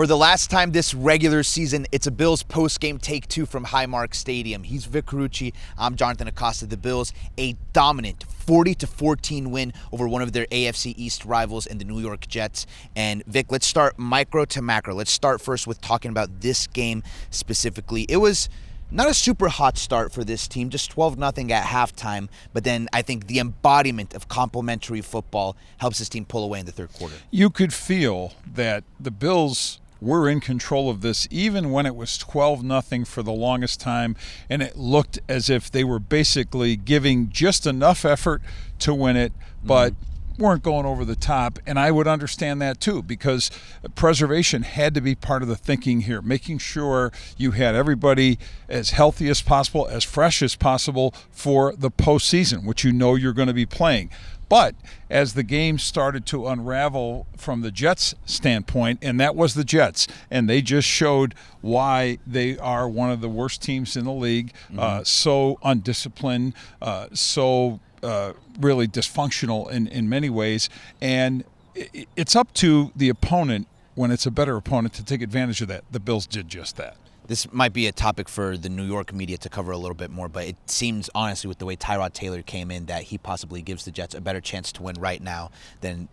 For the last time this regular season, it's a Bills post-game take two from Highmark Stadium. He's Vic Carucci. I'm Jonathan Acosta. The Bills, a dominant 40-14 win over one of their AFC East rivals in the New York Jets. And Vic, let's start micro to macro. Let's start first with talking about this game specifically. It was not a super hot start for this team, just 12-0 at halftime. But then I think the embodiment of complementary football helps this team pull away in the third quarter. You could feel that the Bills were in control of this, even when it was 12-0 for the longest time, and it looked as if they were basically giving just enough effort to win it, but weren't going over the top. And I would understand that too, because preservation had to be part of the thinking here, making sure you had everybody as healthy as possible, as fresh as possible for the postseason, which you know you're going to be playing. But as the game started to unravel from the Jets' standpoint, and that was the Jets, and they just showed why they are one of the worst teams in the league, so undisciplined, so really dysfunctional in many ways. And it's up to the opponent, when it's a better opponent, to take advantage of that. The Bills did just that. This might be a topic for the New York media to cover a little bit more, but it seems, honestly, with the way Tyrod Taylor came in, that he possibly gives the Jets a better chance to win right now than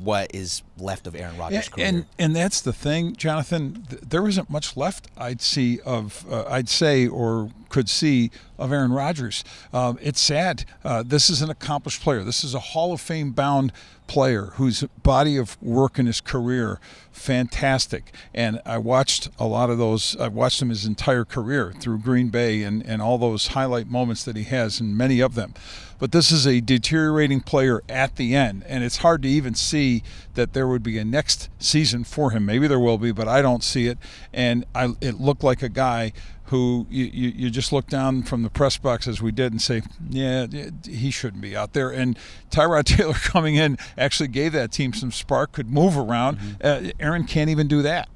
what is left of Aaron Rodgers' career. And that's the thing, Jonathan. There isn't much left, I'd say, or could see of Aaron Rodgers. It's sad. This is an accomplished player. This is a Hall of Fame bound player whose body of work in his career, fantastic. And I watched a lot of those. I've watched him his entire career through Green Bay and all those highlight moments that he has, and many of them. But this is a deteriorating player at the end, and it's hard to even see that there would be a next season for him. Maybe there will be, but I don't see it. And it looked like a guy who you just look down from the press box, as we did, and say, yeah, he shouldn't be out there. And Tyrod Taylor coming in actually gave that team some spark, could move around. Aaron can't even do that.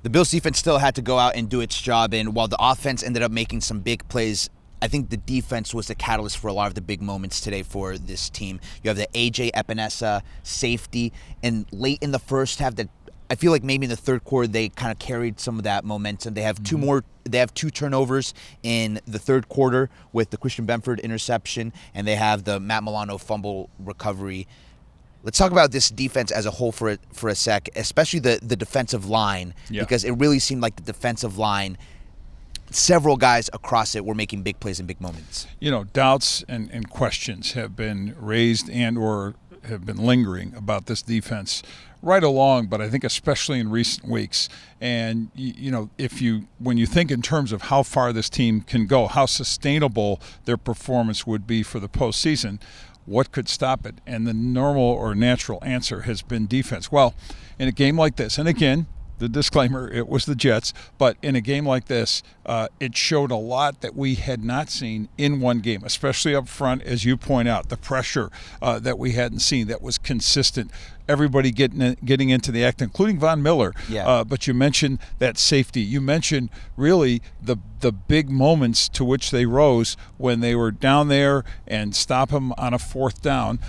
The Bills defense still had to go out and do its job, and while the offense ended up making some big plays, I think the defense was the catalyst for a lot of the big moments today for this team. You have the A.J. Epinesa safety, and late in the first half, that I feel like maybe in the third quarter they kind of carried some of that momentum. They have two turnovers in the third quarter with the Christian Benford interception, and they have the Matt Milano fumble recovery. Let's talk about this defense as a whole for a sec, especially the defensive line, because it really seemed like the defensive line, several guys across it were making big plays and big moments. You know, doubts and questions have been raised and or have been lingering about this defense right along, but I think especially in recent weeks. And, you know, when you think in terms of how far this team can go, how sustainable their performance would be for the postseason, what could stop it? And the normal or natural answer has been defense. Well, in a game like this, and again, the disclaimer, it was the Jets, but in a game like this, it showed a lot that we had not seen in one game, especially up front, as you point out, the pressure that we hadn't seen that was consistent. Everybody getting into the act, including Von Miller. But you mentioned that safety. You mentioned really the big moments to which they rose when they were down there and stop them on a fourth down,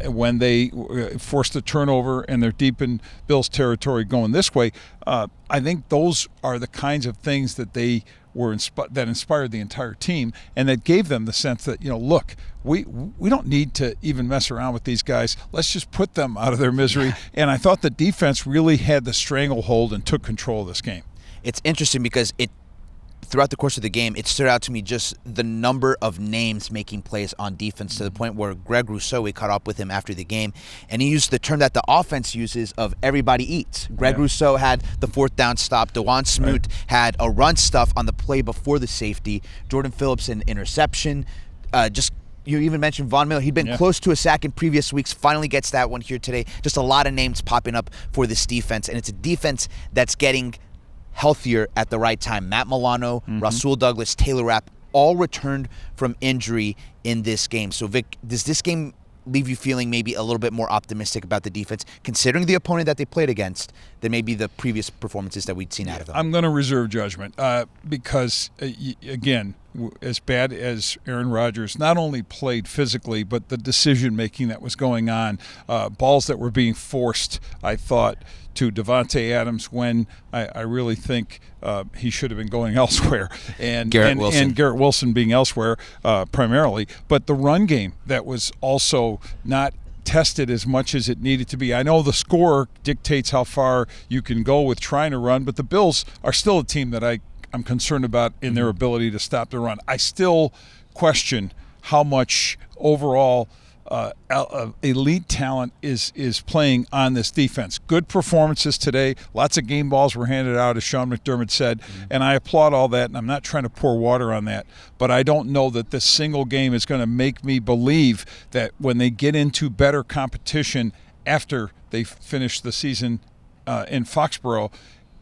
when they forced a turnover and they're deep in Bills territory going this way. I think those are the kinds of things that they were that inspired the entire team, and that gave them the sense that, you know, look, we don't need to even mess around with these guys. Let's just put them out of their misery. And I thought the defense really had the stranglehold and took control of this game. It's interesting because throughout the course of the game, it stood out to me just the number of names making plays on defense, to the point where Greg Rousseau, we caught up with him after the game, and he used the term that the offense uses of everybody eats. Greg Rousseau had the fourth down stop. DeJuan Smoot had a run stuff on the play before the safety. Jordan Phillips an interception. You even mentioned Von Miller. He'd been close to a sack in previous weeks, finally gets that one here today. Just a lot of names popping up for this defense, and it's a defense that's getting healthier at the right time. Matt Milano, Rasul Douglas, Taylor Rapp, all returned from injury in this game. So, Vic, does this game leave you feeling maybe a little bit more optimistic about the defense, considering the opponent that they played against, than maybe the previous performances that we'd seen out of them? I'm going to reserve judgment because, again, as bad as Aaron Rodgers not only played physically, but the decision-making that was going on, balls that were being forced, I thought, to Devontae Adams when I really think he should have been going elsewhere. And Garrett Wilson being elsewhere primarily. But the run game that was also not tested as much as it needed to be. I know the score dictates how far you can go with trying to run, but the Bills are still a team that I'm concerned about in their ability to stop the run. I still question how much overall elite talent is playing on this defense. Good performances today. Lots of game balls were handed out, as Sean McDermott said, and I applaud all that, and I'm not trying to pour water on that, but I don't know that this single game is going to make me believe that when they get into better competition after they finish the season in Foxborough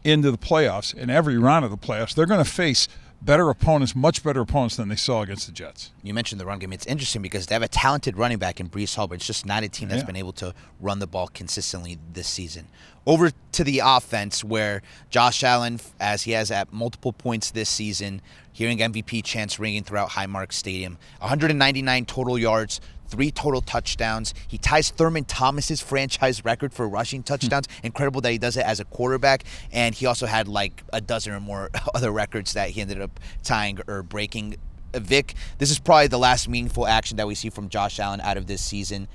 into the playoffs, in every round of the playoffs, they're going to face better opponents, much better opponents than they saw against the Jets. You mentioned the run game. It's interesting because they have a talented running back in Breece Hall, but it's just not a team that's been able to run the ball consistently this season. Over to the offense, where Josh Allen, as he has at multiple points this season, hearing MVP chants ringing throughout Highmark Stadium, 199 total yards, 3 total touchdowns. He ties Thurman Thomas's franchise record for rushing touchdowns. Incredible that he does it as a quarterback. And he also had like a dozen or more other records that he ended up tying or breaking. Vic, this is probably the last meaningful action that we see from Josh Allen out of this season.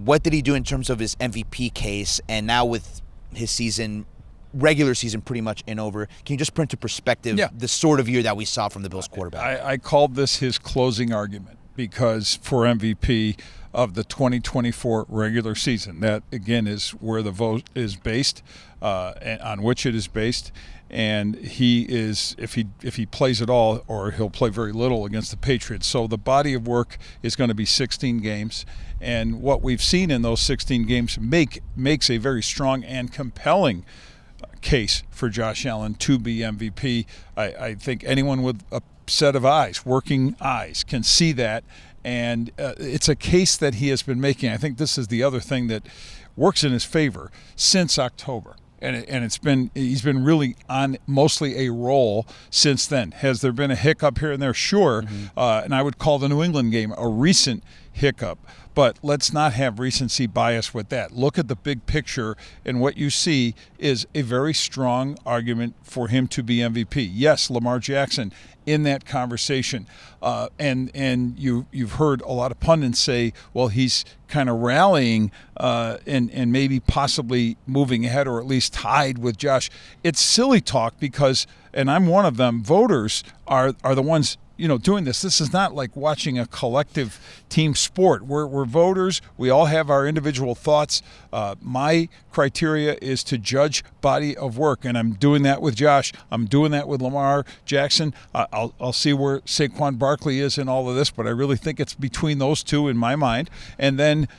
What did he do in terms of his MVP case? And now with his regular season pretty much over, can you just put into perspective the sort of year that we saw from the Bills quarterback? I called this his closing argument, because for MVP of the 2024 regular season, that again is where the vote is based, and on which it is based, and he is, if he plays at all, or he'll play very little against the Patriots. So the body of work is going to be 16 games, and what we've seen in those 16 games makes a very strong and compelling case for Josh Allen to be MVP. I think anyone with a set of eyes, working eyes, can see that, and it's a case that he has been making. I think this is the other thing that works in his favor since October, and he's been really on mostly a roll since then. Has there been a hiccup here and there? Sure, and I would call the New England game a recent hiccup, but let's not have recency bias with that. Look at the big picture, and what you see is a very strong argument for him to be MVP. Yes, Lamar Jackson in that conversation, and you've heard a lot of pundits say, well, he's kind of rallying and maybe possibly moving ahead, or at least tied with Josh. It's silly talk because, and I'm one of them, voters are the ones doing this. This is not like watching a collective team sport. We're voters. We all have our individual thoughts. My criteria is to judge body of work, and I'm doing that with Josh. I'm doing that with Lamar Jackson. I'll see where Saquon Barkley is in all of this, but I really think it's between those two in my mind, and then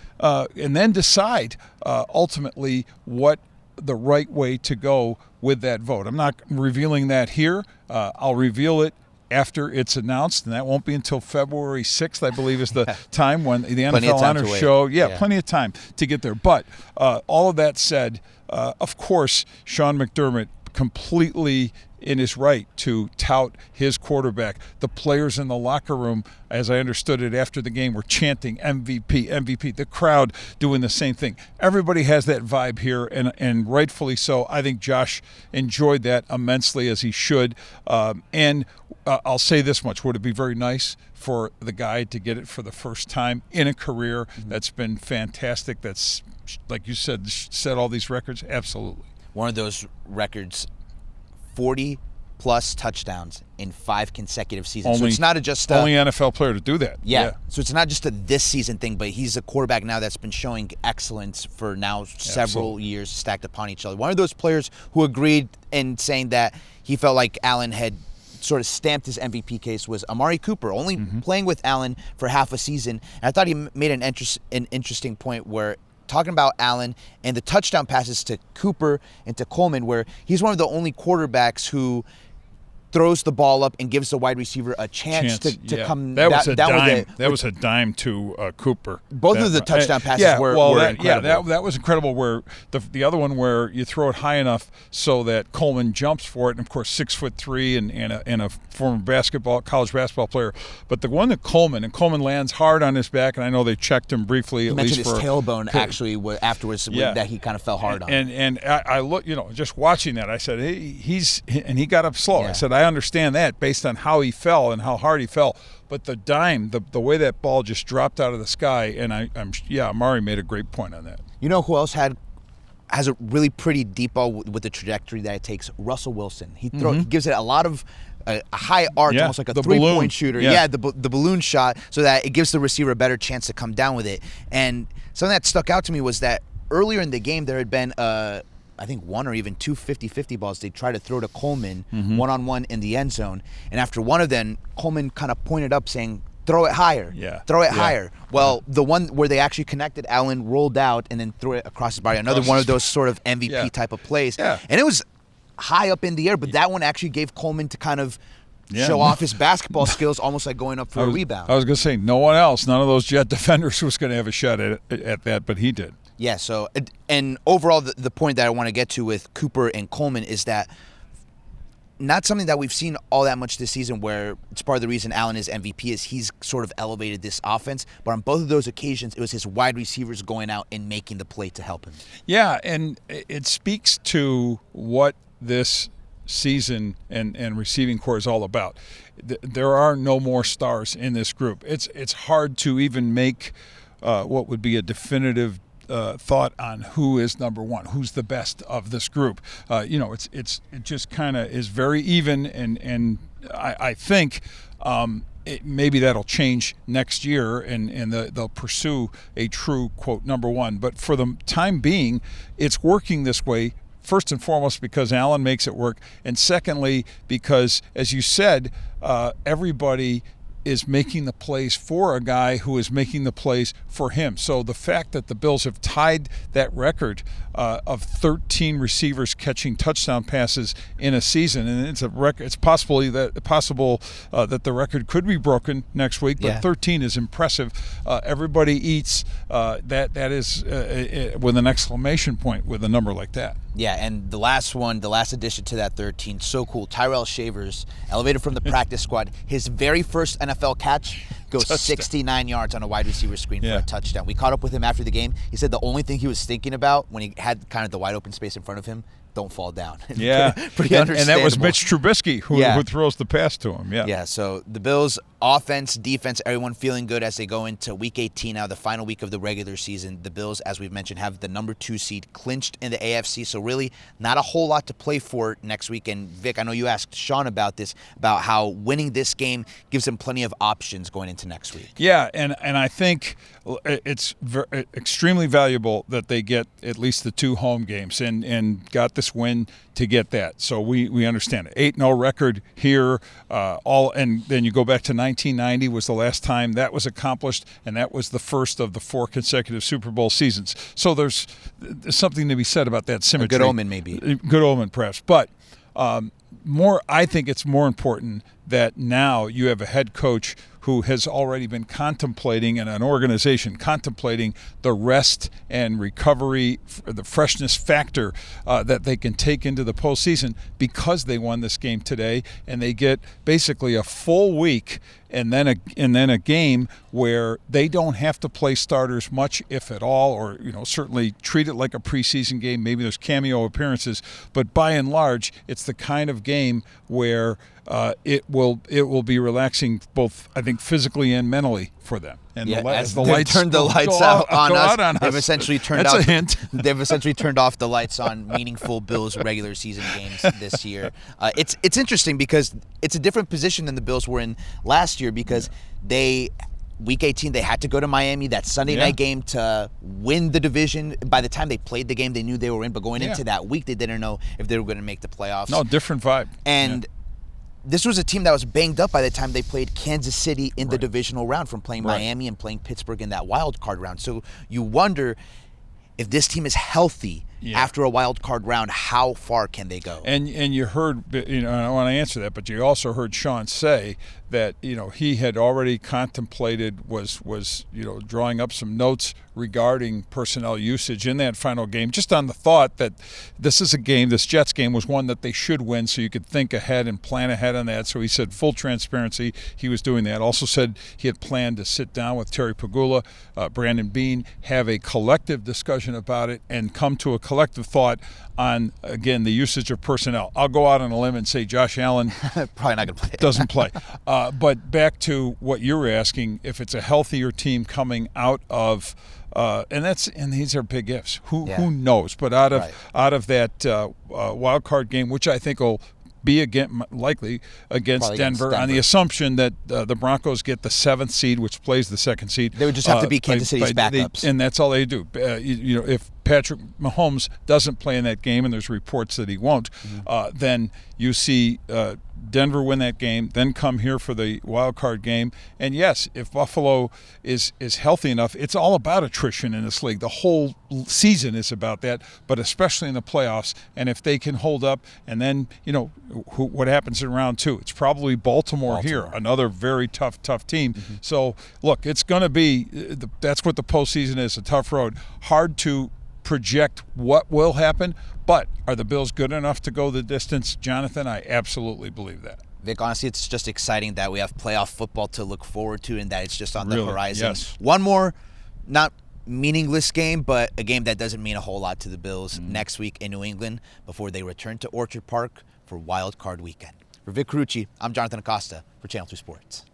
decide ultimately what the right way to go with that vote. I'm not revealing that here. I'll reveal it after it's announced, and that won't be until February 6th, I believe, is the time when the NFL Honors Show. Yeah, plenty of time to get there. But all of that said, of course, Sean McDermott completely in his right to tout his quarterback. The players in the locker room, as I understood it after the game, were chanting MVP, MVP. The crowd doing the same thing. Everybody has that vibe here, and rightfully so. I think Josh enjoyed that immensely, as he should. And I'll say this much. Would it be very nice for the guy to get it for the first time in a career that's been fantastic, that's, like you said, set all these records? Absolutely. One of those records, 40-plus touchdowns in 5 consecutive seasons. So it's not just only NFL player to do that. Yeah. So it's not just a this season thing, but he's a quarterback now that's been showing excellence for now several years stacked upon each other. One of those players who agreed in saying that he felt like Allen had sort of stamped his MVP case was Amari Cooper, only playing with Allen for half a season. And I thought he made an interesting point where talking about Allen and the touchdown passes to Cooper and to Coleman, where he's one of the only quarterbacks who throws the ball up and gives the wide receiver a chance to come. That was a dime. That was a dime to Cooper. Both of the touchdown passes were incredible. That was incredible. Where the other one where you throw it high enough so that Coleman jumps for it, and of course 6'3" and a former college basketball player. But the one that Coleman lands hard on his back, and I know they checked him briefly. He at mentioned least his for tailbone actually afterwards that he kind of fell hard on. And I look, just watching that, I said, hey, he got up slow. I said, I understand that based on how he fell and how hard he fell. But the dime, the way that ball just dropped out of the sky, and Amari made a great point on that. You know who else has a really pretty deep ball with the trajectory that it takes? Russell Wilson. He gives it a lot of a high arc, almost like a three-point shooter. The balloon shot, so that it gives the receiver a better chance to come down with it. And something that stuck out to me was that earlier in the game there had been I think one or even two 50-50 balls they tried to throw to Coleman one-on-one in the end zone. And after one of them, Coleman kind of pointed up saying, throw it higher. Throw it higher. Well, the one where they actually connected, Allen rolled out and then threw it across his body. Another one of those sort of MVP type of plays. And it was high up in the air, but that one actually gave Coleman to kind of show off his basketball skills, almost like going up for a rebound. I was going to say, none of those Jet defenders was going to have a shot at that, but he did. Yeah, so, and overall, the point that I want to get to with Cooper and Coleman is that not something that we've seen all that much this season, where it's part of the reason Allen is MVP is he's sort of elevated this offense. But on both of those occasions, it was his wide receivers going out and making the play to help him. Yeah, and it speaks to what this season and receiving core is all about. There are no more stars in this group. It's hard to even make what would be a definitive thought on who is number one, who's the best of this group. It just kind of is very even, and I think maybe that'll change next year, and they'll pursue a true, quote, number one. But for the time being, it's working this way. First and foremost, because Allen makes it work, and secondly, because, as you said, everybody is making the plays for a guy who is making the plays for him. So the fact that the Bills have tied that record of 13 receivers catching touchdown passes in a season, and it's a record. It's possible that the record could be broken next week, but 13 is impressive. Everybody eats. That is with an exclamation point with a number like that. Yeah, and the last addition to that 13, so cool. Tyrell Shavers, elevated from the practice squad. His very first NFL catch goes 69 yards on a wide receiver screen for a touchdown. We caught up with him after the game. He said the only thing he was thinking about when he had kind of the wide open space in front of him, don't fall down. Yeah, pretty understandable. And that was Mitch Trubisky who throws the pass to him. Yeah, so the Bills' offense, defense, everyone feeling good as they go into Week 18 now, the final week of the regular season. The Bills, as we've mentioned, have the number 2 seed clinched in the AFC, so really not a whole lot to play for next week. And Vic, I know you asked Sean about this, about how winning this game gives them plenty of options going into next week. Yeah, and I think it's extremely valuable that they get at least the 2 home games and got this win to get that. So we understand it. 8-0 record here, and then you go back to 1990 was the last time that was accomplished, and that was the first of the 4 consecutive Super Bowl seasons. So there's something to be said about that symmetry. A good omen, maybe. Good omen, perhaps. But I think it's more important that now you have a head coach who has already been contemplating, and an organization contemplating the rest and recovery, the freshness factor that they can take into the postseason, because they won this game today, and they get basically a full week and then a game where they don't have to play starters much, if at all, or certainly treat it like a preseason game. Maybe there's cameo appearances, but by and large, it's the kind of game where it will be relaxing, both I think physically and mentally for them. And as the lights turned the lights out on us, they've essentially turned That's a hint. They've essentially turned off the lights on meaningful Bills regular season games this year. It's interesting because it's a different position than the Bills were in last year, because Week 18, they had to go to Miami, that Sunday night game, to win the division. By the time they played the game, they knew they were in, but going into that week, they didn't know if they were going to make the playoffs. No, different vibe. And this was a team that was banged up by the time they played Kansas City in the divisional round, from playing Miami and playing Pittsburgh in that wild card round. So you wonder if this team is healthy, after a wild card round, how far can they go? And you heard, I want to answer that, but you also heard Sean say that he had already contemplated, was drawing up some notes regarding personnel usage in that final game, just on the thought that this Jets game was one that they should win, so you could think ahead and plan ahead on that. So he said full transparency, he was doing that. Also said he had planned to sit down with Terry Pegula, Brandon Beane, have a collective discussion about it and come to a collective thought on, again, the usage of personnel. I'll go out on a limb and say Josh Allen probably not going to play. Doesn't play. But back to what you were asking, if it's a healthier team coming out of and these are big ifs. Who knows? But out of that wild card game, which I think will be likely against Denver, on the assumption that the Broncos get the 7th seed, which plays the 2nd seed. They would just have to beat Kansas City's backups. And that's all they do. If Patrick Mahomes doesn't play in that game, and there's reports that he won't, then you see Denver win that game, then come here for the wild card game. And yes, if Buffalo is healthy enough, it's all about attrition in this league. The whole season is about that, but especially in the playoffs. And if they can hold up, and then what happens in round 2? It's probably Baltimore here, another very tough team. So look, it's going to be that's what the postseason is, a tough road. Hard to project what will happen, but are the Bills good enough to go the distance, Jonathan? I absolutely believe that. Vic, honestly, it's just exciting that we have playoff football to look forward to and that it's just on the horizon. Yes. One more, not meaningless game, but a game that doesn't mean a whole lot to the Bills next week in New England before they return to Orchard Park for Wild Card Weekend. For Vic Carucci, I'm Jonathan Acosta for Channel 2 Sports.